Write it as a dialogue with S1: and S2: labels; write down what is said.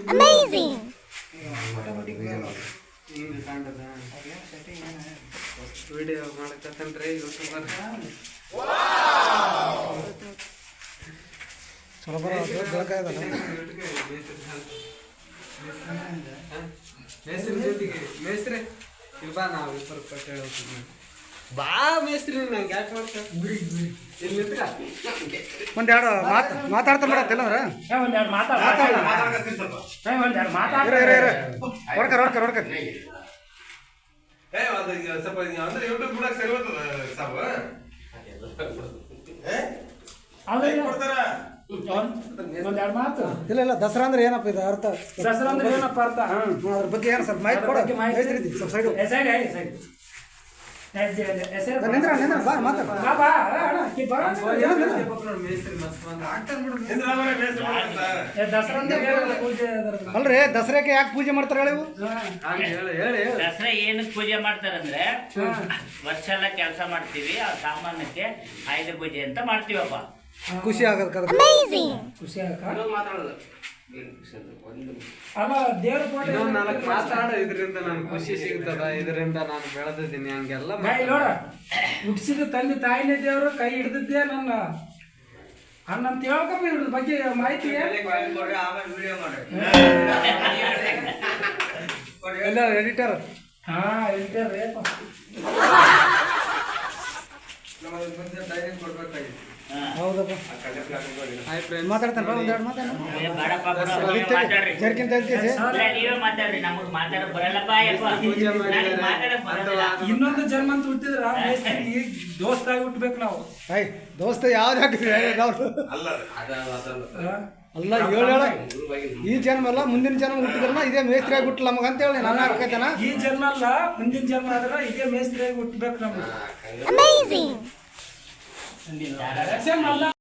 S1: Amazing.
S2: Video ಮಾಡಕತ್ತನ್ರಿ YouTuber
S3: ಚಲೋ ಬರ
S2: ಮೇಸ್ತ್ರಿ ಜೊತೆಗೆ ಮೇಸ್ತ್ರಿ ಇಲ್ಬಾ ನಾವು ಇಬ್ಬರು ಕೊಟ್ಟು ಹೇಳ್ತೀನಿ ಬಾ ಮೇಸ್ತ್ರಿ ನಂಗೆ ಯಾಕೆ ಮಾಡ್ತಾರೆ ಇಲ್ಲಿ ನಿಂತ್ಕ
S3: ಒಂದೆರಡು ಮಾತಾಡ್ತಾ ಬಿಡತ್ತಿಲ್ಲ ಅಂದ್ರೆ ಹೊಡ್ಕರ್
S4: ಸ್ವಲ್ಪ ಅಂದ್ರೆ ಯೂಟ್ಯೂಬ್ ಕೂಡ ಸರಿ ಹೋಗ್ತದ ಸಾಬ
S5: ಒಂದೆರಡು ಮಾತು
S3: ಇಲ್ಲ ದಸರಾ ಅಂದ್ರೆ ಏನಪ್ಪ ಇದು ಅರ್ಥ
S5: ದಸರಾ ಅಂದ್ರೆ ಏನಪ್ಪ ಅರ್ಥ
S3: ಅದ್ರ ಬಗ್ಗೆ ಏನು ಸ್ವಲ್ಪ ಮಾಹಿತಿ ಕೊಡ ಸ್ವಲ್ಪ ಸೈಡು ನಿಂದ್ರ ಬಾ ಮಾತಾಡ ಅಲ್ರಿ ದಸರಾಕ್ಕೆ ಯಾಕೆ ಪೂಜೆ ಮಾಡ್ತಾರೆ ಹೇಳಿ
S6: ದಸರಾ ಏನಕ್ಕೆ ಪೂಜೆ ಮಾಡ್ತಾರಂದ್ರೆ ವರ್ಷ ಎಲ್ಲ ಕೆಲಸ ಮಾಡ್ತೀವಿ ಆ ಸಾಮಾನ್ಯಕ್ಕೆ ಆಯುಧ ಪೂಜೆ ಅಂತ ಮಾಡ್ತೀವಪ್ಪ.
S3: ಖುಷಿ ಆಗದ
S5: ಖುಷಿ ದೇವ್ರ
S2: ನನಗೆ ಮಾತಾಡ ಇದರಿಂದ ನನಗೆ ಖುಷಿ ಸಿಗ್ತದ ಇದರಿಂದ ನಾನು ಬೆಳೆದಿದ್ದೀನಿ ಹಂಗೆಲ್ಲ
S5: ನೋಡ ಹುಟ್ಟಿಸಿದ ತಂದೆ ತಾಯಿನೇ ದೇವರು ಕೈ ಹಿಡ್ದಿದ್ದೆ ನನ್ನ ಅನ್ನಂತ ಹೇಳ್ಕಪ್ಪ ಇದ್ರ ಬಗ್ಗೆ ಮಾಹಿತಿ
S3: ಎಲ್ಲ ಎಡಿಟರ್
S5: ಎಡಿಟರ್
S3: ಹೌದಪ್ಪ ಮಾತಾಡ್ತಾನೆ ಒಂದೆರಡು ಜರ್ಕಿಂತ
S6: ನೀವೇ ಮಾತಾಡ್ರಿ, ನಮಗ್ ಮಾತಾಡಕ್ ಬರಲ್ಲಪ್ಪ.
S5: ಇನ್ನೊಂದು ಜನ್ಮ ಅಂತ ಹುಟ್ಟಿದ್ರ ದೋಸ್ತ ಆಗಿ ಹುಟ್ಬೇಕು ನಾವು.
S3: ದೋಸ್ತ ಯಾವ್ದು ಅಲ್ಲ ಹೇಳ ಈ ಜನ್ಮ ಅಲ್ಲ ಮುಂದಿನ ಜನ್ಮ ಹುಟ್ಟಿದ್ರಲ್ಲ ಇದೇ ಮೇಸ್ತ್ರಿ ಆಗಿ ಹುಟ್ಟಿಲ್ಲ ನಮಗ ಅಂತ ಹೇಳಿ ನನ್ನ ಅರ್ಕೈತನ
S5: ಈ ಜನ್ಮ ಅಲ್ಲ ಮುಂದಿನ ಜನ್ಮ ಆದ್ರ ಇದೇ ಮೇಸ್ತ್ರಿ ಆಗಿ ಹುಟ್ಬೇಕು ನಮ್ಗೆ. ಅಲ್ಲ